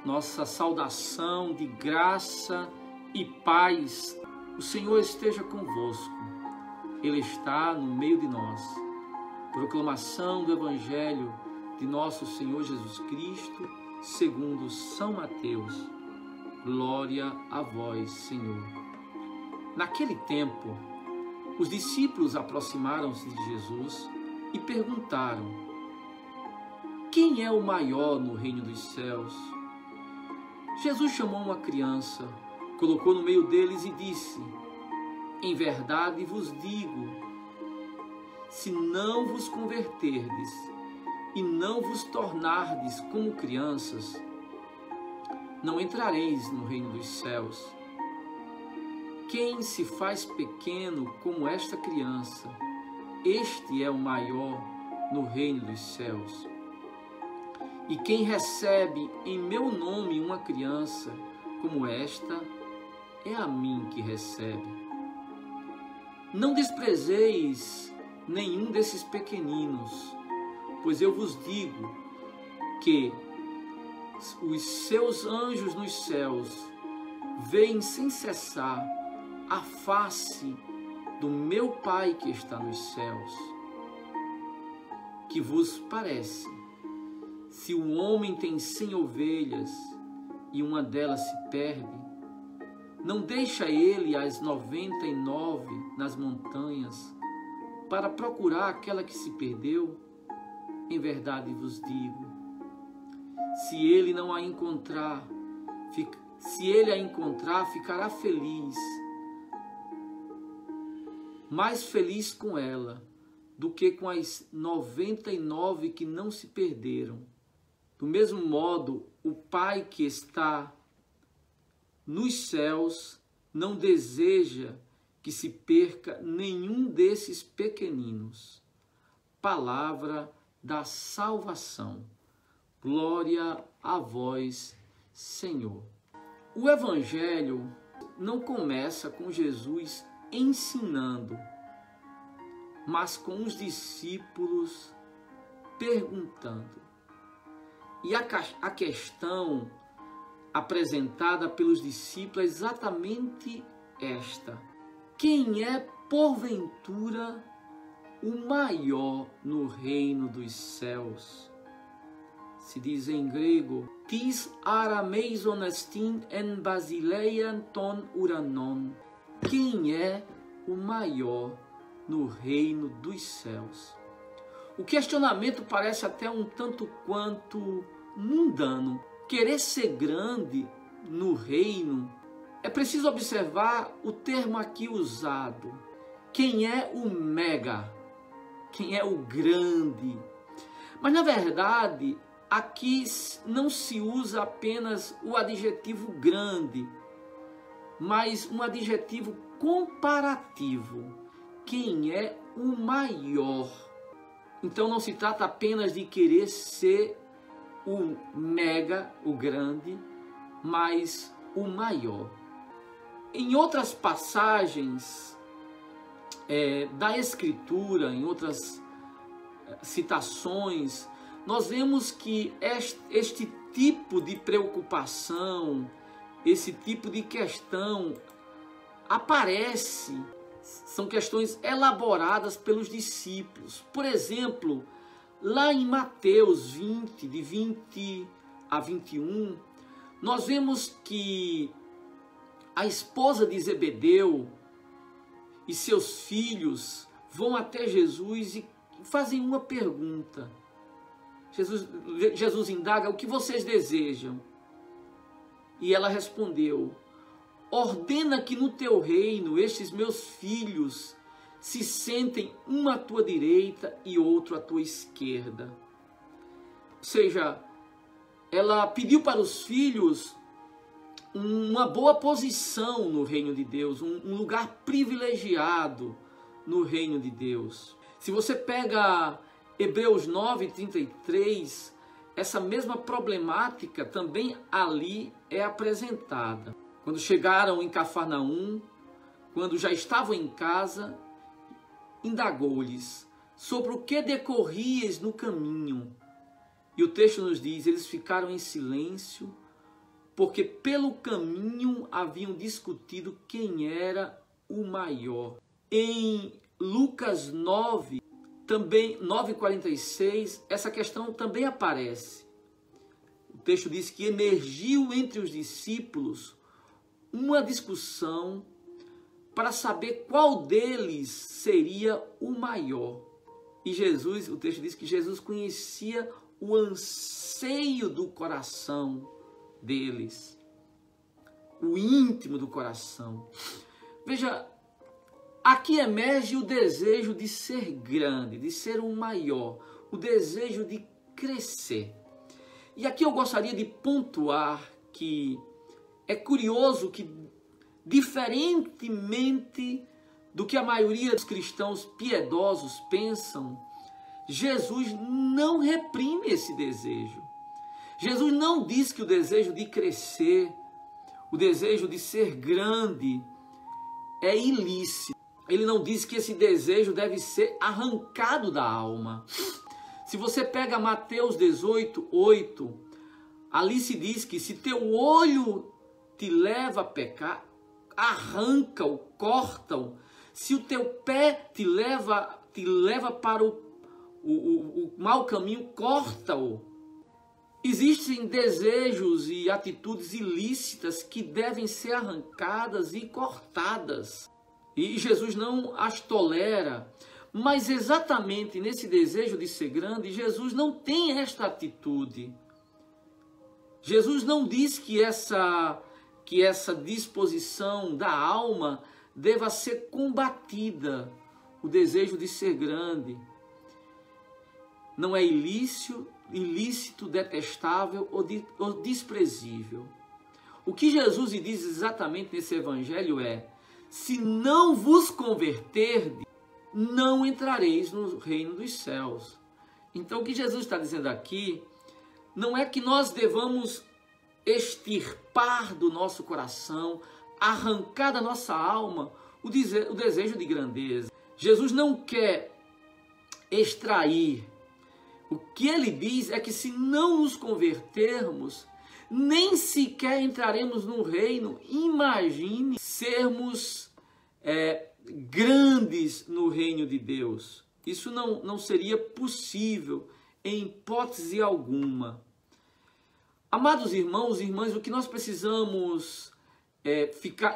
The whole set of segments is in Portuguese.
nossa saudação de graça e paz. O Senhor esteja convosco. Ele está no meio de nós. Proclamação do Evangelho de nosso Senhor Jesus Cristo, segundo São Mateus. Glória a vós, Senhor. Naquele tempo, os discípulos aproximaram-se de Jesus e perguntaram: quem é o maior no reino dos céus? Jesus chamou uma criança, colocou no meio deles e disse: em verdade vos digo, se não vos converterdes e não vos tornardes como crianças, não entrareis no reino dos céus. Quem se faz pequeno como esta criança, este é o maior no reino dos céus. E quem recebe em meu nome uma criança como esta, é a mim que recebe. Não desprezeis nenhum desses pequeninos, pois eu vos digo que os seus anjos nos céus veem sem cessar a face do meu Pai que está nos céus. Que vos parece? Se o homem tem 100 ovelhas e uma delas se perde, não deixa ele as 99 nas montanhas para procurar aquela que se perdeu? Em verdade vos digo, se ele a encontrar, ficará feliz, mais feliz com ela do que com as 99 que não se perderam. Do mesmo modo, o Pai que está nos céus não deseja que se perca nenhum desses pequeninos. Palavra da salvação. Glória a vós, Senhor. O Evangelho não começa com Jesus ensinando, mas com os discípulos perguntando. E a questão apresentada pelos discípulos é exatamente esta: quem é, porventura, o maior no reino dos céus? Se diz em grego, tis arameis honestin en basileian ton uranon. Quem é o maior no reino dos céus? O questionamento parece até um tanto quanto mundano. Querer ser grande no reino, é preciso observar o termo aqui usado. Quem é o mega? Quem é o grande? Mas na verdade, aqui não se usa apenas o adjetivo grande, mas um adjetivo comparativo. Quem é o maior? Então não se trata apenas de querer ser o mega, o grande, mas o maior. Em outras passagens da Escritura, em outras citações, nós vemos que este tipo de preocupação, esse tipo de questão aparece. São questões elaboradas pelos discípulos. Por exemplo, lá em Mateus 20, de 20 a 21, nós vemos que a esposa de Zebedeu e seus filhos vão até Jesus e fazem uma pergunta. Jesus indaga: o que vocês desejam? E ela respondeu: ordena que no teu reino estes meus filhos se sentem um à tua direita e outro à tua esquerda. Ou seja, ela pediu para os filhos uma boa posição no reino de Deus, um lugar privilegiado no reino de Deus. Se você pega Hebreus 9:33, essa mesma problemática também ali é apresentada. Quando chegaram em Cafarnaum, quando já estavam em casa, indagou-lhes sobre o que decorrias no caminho. E o texto nos diz: eles ficaram em silêncio, porque pelo caminho haviam discutido quem era o maior. Em Lucas 9, também 9,46, essa questão também aparece. O texto diz que emergiu entre os discípulos uma discussão para saber qual deles seria o maior. E Jesus, o texto diz que Jesus conhecia o anseio do coração deles, o íntimo do coração. Veja, aqui emerge o desejo de ser grande, de ser o maior, o desejo de crescer. E aqui eu gostaria de pontuar que é curioso que, diferentemente do que a maioria dos cristãos piedosos pensam, Jesus não reprime esse desejo. Jesus não diz que o desejo de crescer, o desejo de ser grande é ilícito. Ele não diz que esse desejo deve ser arrancado da alma. Se você pega Mateus 18:8, ali se diz que se teu olho te leva a pecar, arranca-o, corta-o. Se o teu pé te leva para o mau caminho, corta-o. Existem desejos e atitudes ilícitas que devem ser arrancadas e cortadas. E Jesus não as tolera. Mas exatamente nesse desejo de ser grande, Jesus não tem esta atitude. Jesus não diz que essa disposição da alma deva ser combatida. O desejo de ser grande não é ilícito, detestável ou desprezível. O que Jesus diz exatamente nesse evangelho é: se não vos converterdes, não entrareis no reino dos céus. Então o que Jesus está dizendo aqui não é que nós devamos extirpar do nosso coração, arrancar da nossa alma o desejo de grandeza. Jesus não quer extrair. O que ele diz é que se não nos convertermos, nem sequer entraremos no reino. Imagine sermos grandes no reino de Deus. Isso não seria possível em hipótese alguma. Amados irmãos e irmãs, o que nós precisamos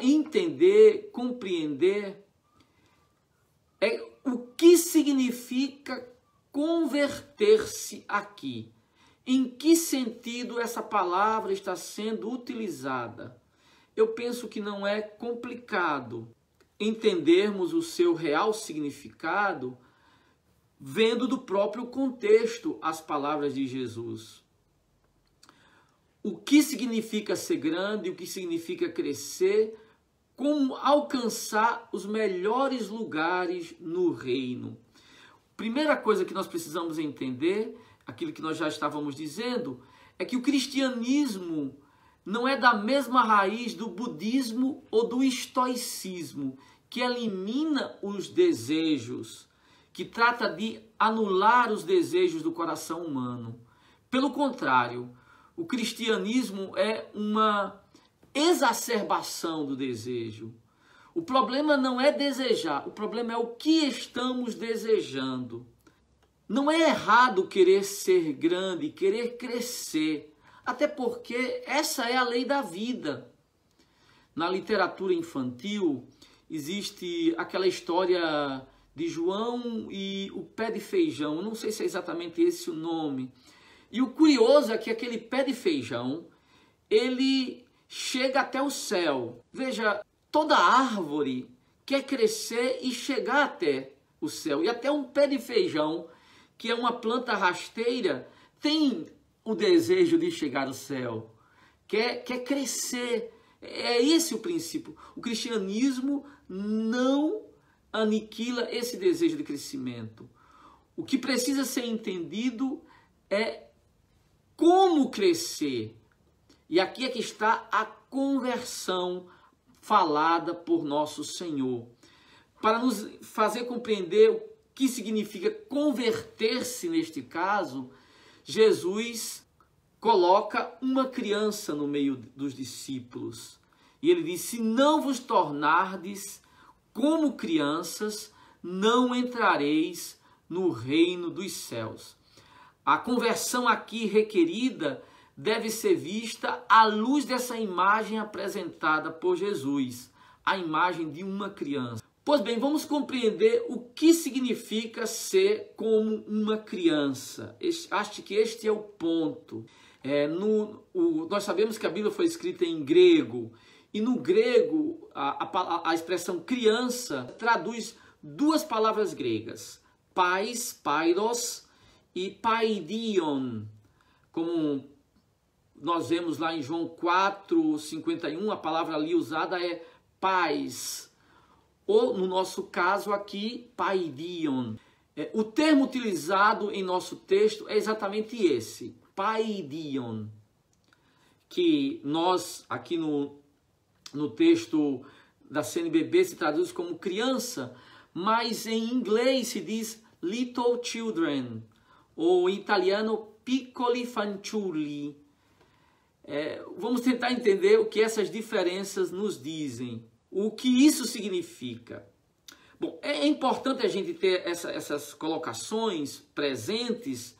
entender, compreender, é o que significa converter-se aqui. Em que sentido essa palavra está sendo utilizada? Eu penso que não é complicado entendermos o seu real significado vendo do próprio contexto as palavras de Jesus. O que significa ser grande, o que significa crescer, como alcançar os melhores lugares no reino. Primeira coisa que nós precisamos entender, aquilo que nós já estávamos dizendo, é que o cristianismo não é da mesma raiz do budismo ou do estoicismo, que elimina os desejos, que trata de anular os desejos do coração humano. Pelo contrário, o cristianismo é uma exacerbação do desejo. O problema não é desejar, o problema é o que estamos desejando. Não é errado querer ser grande, querer crescer, até porque essa é a lei da vida. Na literatura infantil existe aquela história de João e o pé de feijão. Eu não sei se é exatamente esse o nome. E o curioso é que aquele pé de feijão, ele chega até o céu. Veja, toda árvore quer crescer e chegar até o céu. E até um pé de feijão, que é uma planta rasteira, tem o desejo de chegar ao céu. Quer crescer. É esse o princípio. O cristianismo não aniquila esse desejo de crescimento. O que precisa ser entendido é como crescer. E aqui é que está a conversão falada por nosso Senhor. Para nos fazer compreender o que significa converter-se neste caso, Jesus coloca uma criança no meio dos discípulos. E ele diz: se não vos tornardes como crianças, não entrareis no reino dos céus. A conversão aqui requerida deve ser vista à luz dessa imagem apresentada por Jesus, a imagem de uma criança. Pois bem, vamos compreender o que significa ser como uma criança. Acho que este é o ponto. Nós sabemos que a Bíblia foi escrita em grego, e no grego a expressão criança traduz duas palavras gregas, pais, pairos, e paidion, como nós vemos lá em João 4:51, a palavra ali usada é pais, ou no nosso caso aqui, paidion. O termo utilizado em nosso texto é exatamente esse, paidion, que nós aqui no texto da CNBB se traduz como criança, mas em inglês se diz little children, ou em italiano piccoli fanciulli. Vamos tentar entender o que essas diferenças nos dizem, o que isso significa. Bom, é importante a gente ter essas colocações presentes.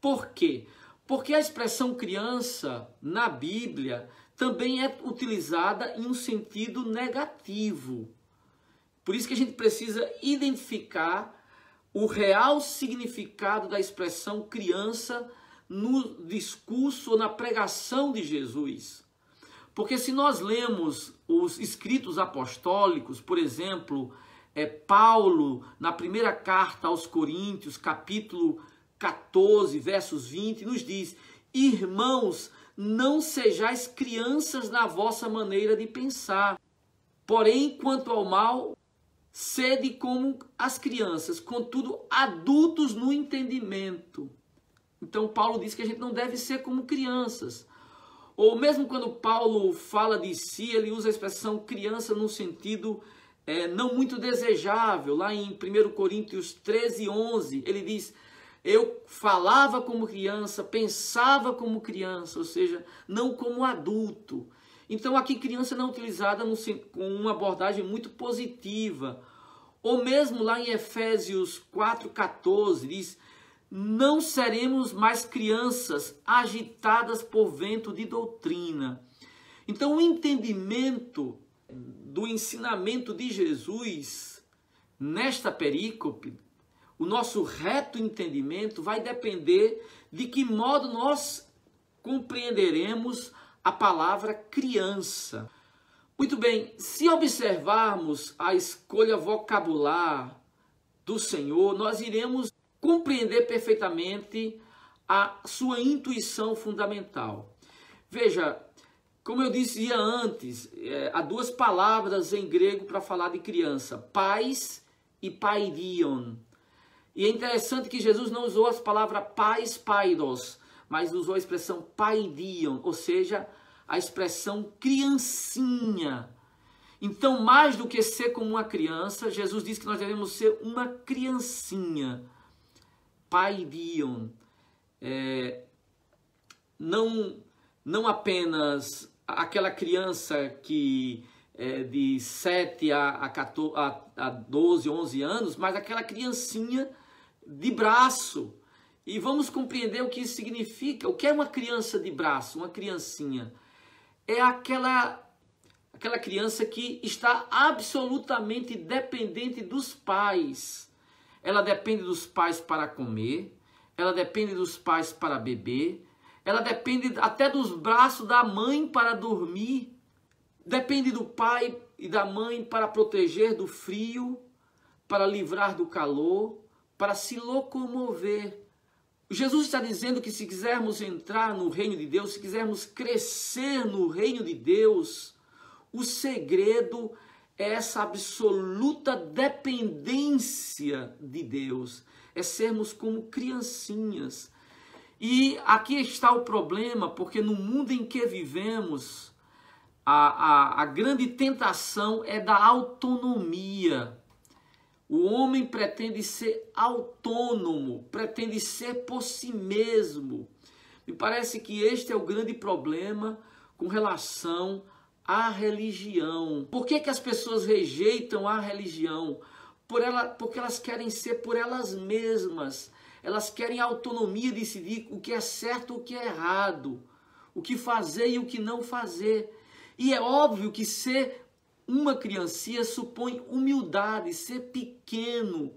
Por quê? Porque a expressão criança na Bíblia também é utilizada em um sentido negativo. Por isso que a gente precisa identificar o real significado da expressão criança no discurso ou na pregação de Jesus. Porque se nós lemos os escritos apostólicos, por exemplo, Paulo, na primeira carta aos Coríntios, capítulo 14, versos 20, nos diz: irmãos, não sejais crianças na vossa maneira de pensar, porém, quanto ao mal, sede como as crianças, contudo, adultos no entendimento. Então, Paulo diz que a gente não deve ser como crianças. Ou mesmo quando Paulo fala de si, ele usa a expressão criança num sentido não muito desejável. Lá em 1 Coríntios 13:11, ele diz: eu falava como criança, pensava como criança, ou seja, não como adulto. Então aqui criança não é utilizada com uma abordagem muito positiva. Ou mesmo lá em Efésios 4:14 diz: não seremos mais crianças agitadas por vento de doutrina. Então o entendimento do ensinamento de Jesus nesta perícope, o nosso reto entendimento vai depender de que modo nós compreenderemos a palavra criança. Muito bem, se observarmos a escolha vocabular do Senhor, nós iremos compreender perfeitamente a sua intuição fundamental. Veja, como eu dizia antes, há duas palavras em grego para falar de criança, pais e paidion. E é interessante que Jesus não usou as palavras pais, paidos, mas usou a expressão paidion, ou seja, a expressão criancinha. Então, mais do que ser como uma criança, Jesus diz que nós devemos ser uma criancinha. Paidion. Não apenas aquela criança que de 7 a 12, 11 anos, mas aquela criancinha de braço. E vamos compreender o que isso significa. O que é uma criança de braço, uma criancinha? É aquela criança que está absolutamente dependente dos pais. Ela depende dos pais para comer, ela depende dos pais para beber, ela depende até dos braços da mãe para dormir, depende do pai e da mãe para proteger do frio, para livrar do calor, para se locomover. Jesus está dizendo que se quisermos entrar no reino de Deus, se quisermos crescer no reino de Deus, o segredo é essa absoluta dependência de Deus, é sermos como criancinhas. E aqui está o problema, porque no mundo em que vivemos, a grande tentação é da autonomia. O homem pretende ser autônomo, pretende ser por si mesmo. Me parece que este é o grande problema com relação à religião. Por que as pessoas rejeitam a religião? Porque elas querem ser por elas mesmas. Elas querem a autonomia de decidir o que é certo e o que é errado. O que fazer e o que não fazer. E é óbvio que ser uma criancinha supõe humildade, ser pequeno.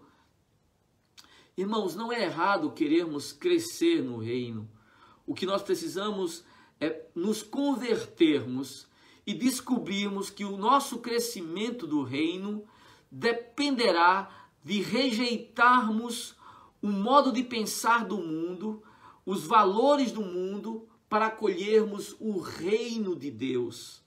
Irmãos, não é errado querermos crescer no reino. O que nós precisamos é nos convertermos e descobrirmos que o nosso crescimento do reino dependerá de rejeitarmos o modo de pensar do mundo, os valores do mundo, para acolhermos o reino de Deus.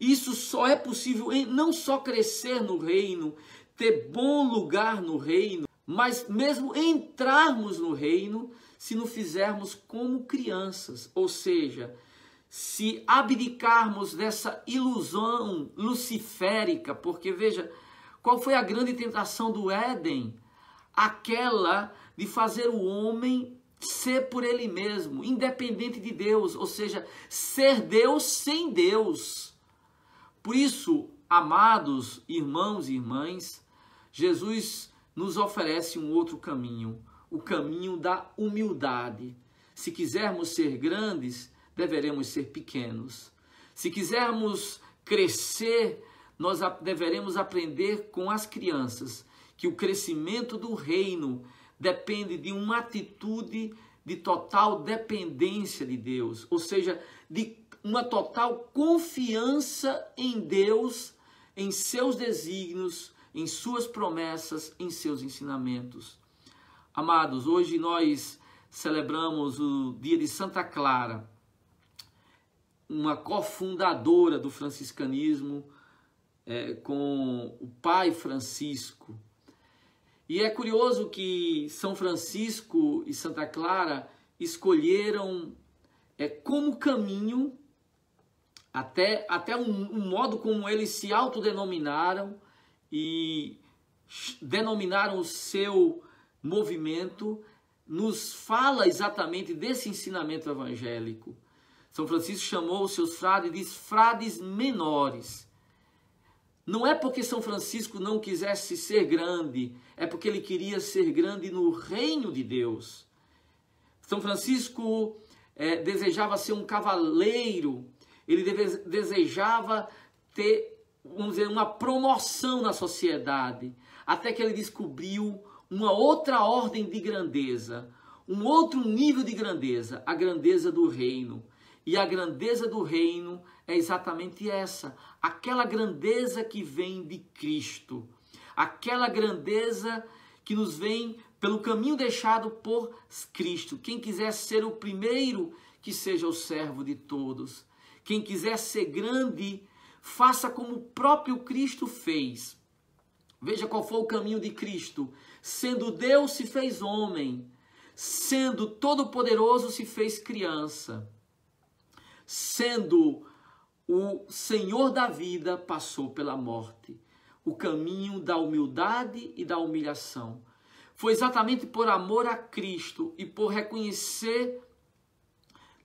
Isso só é possível em não só crescer no reino, ter bom lugar no reino, mas mesmo entrarmos no reino, se não fizermos como crianças, ou seja, se abdicarmos dessa ilusão luciférica, porque veja, qual foi a grande tentação do Éden? Aquela de fazer o homem ser por ele mesmo, independente de Deus, ou seja, ser Deus sem Deus. Por isso, amados irmãos e irmãs, Jesus nos oferece um outro caminho, o caminho da humildade. Se quisermos ser grandes, deveremos ser pequenos. Se quisermos crescer, nós deveremos aprender com as crianças que o crescimento do reino depende de uma atitude de total dependência de Deus, ou seja, de uma total confiança em Deus, em seus desígnios, em suas promessas, em seus ensinamentos. Amados, hoje nós celebramos o dia de Santa Clara, uma cofundadora do franciscanismo, com o pai Francisco. E é curioso que São Francisco e Santa Clara escolheram como caminho, até um modo como eles se autodenominaram e denominaram o seu movimento, nos fala exatamente desse ensinamento evangélico. São Francisco chamou os seus frades de frades menores. Não é porque São Francisco não quisesse ser grande, é porque ele queria ser grande no reino de Deus. São Francisco desejava ser um cavaleiro, ele desejava ter, vamos dizer, uma promoção na sociedade, até que ele descobriu uma outra ordem de grandeza, um outro nível de grandeza, a grandeza do reino. E a grandeza do reino é exatamente essa, aquela grandeza que vem de Cristo, aquela grandeza que nos vem pelo caminho deixado por Cristo. Quem quiser ser o primeiro, que seja o servo de todos. Quem quiser ser grande, faça como o próprio Cristo fez. Veja qual foi o caminho de Cristo. Sendo Deus, se fez homem. Sendo todo-poderoso, se fez criança. Sendo o Senhor da vida, passou pela morte. O caminho da humildade e da humilhação. Foi exatamente por amor a Cristo e por reconhecer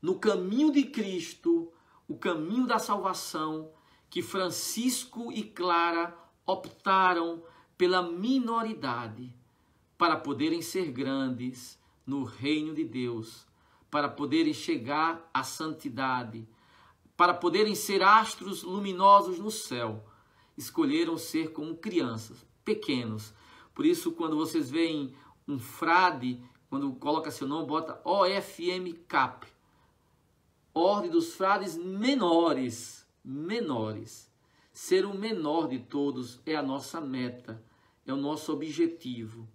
no caminho de Cristo, o caminho da salvação, que Francisco e Clara optaram pela minoridade para poderem ser grandes no reino de Deus, para poderem chegar à santidade, para poderem ser astros luminosos no céu. Escolheram ser como crianças, pequenos. Por isso, quando vocês veem um frade, quando coloca seu nome, bota OFM-CAP, Ordem dos Frades Menores. Ser o menor de todos é a nossa meta, é o nosso objetivo.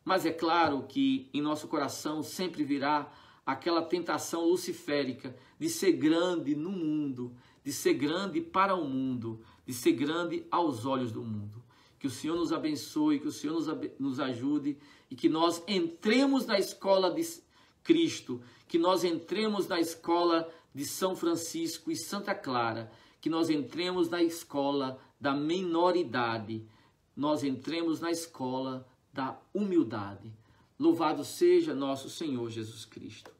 Mas é claro que em nosso coração sempre virá aquela tentação luciférica de ser grande no mundo, de ser grande para o mundo, de ser grande aos olhos do mundo. Que o Senhor nos abençoe, que o Senhor nos ajude e que nós entremos na escola de Cristo, que nós entremos na escola de São Francisco e Santa Clara, que nós entremos na escola da menoridade, nós entremos na escola da humildade. Louvado seja nosso Senhor Jesus Cristo.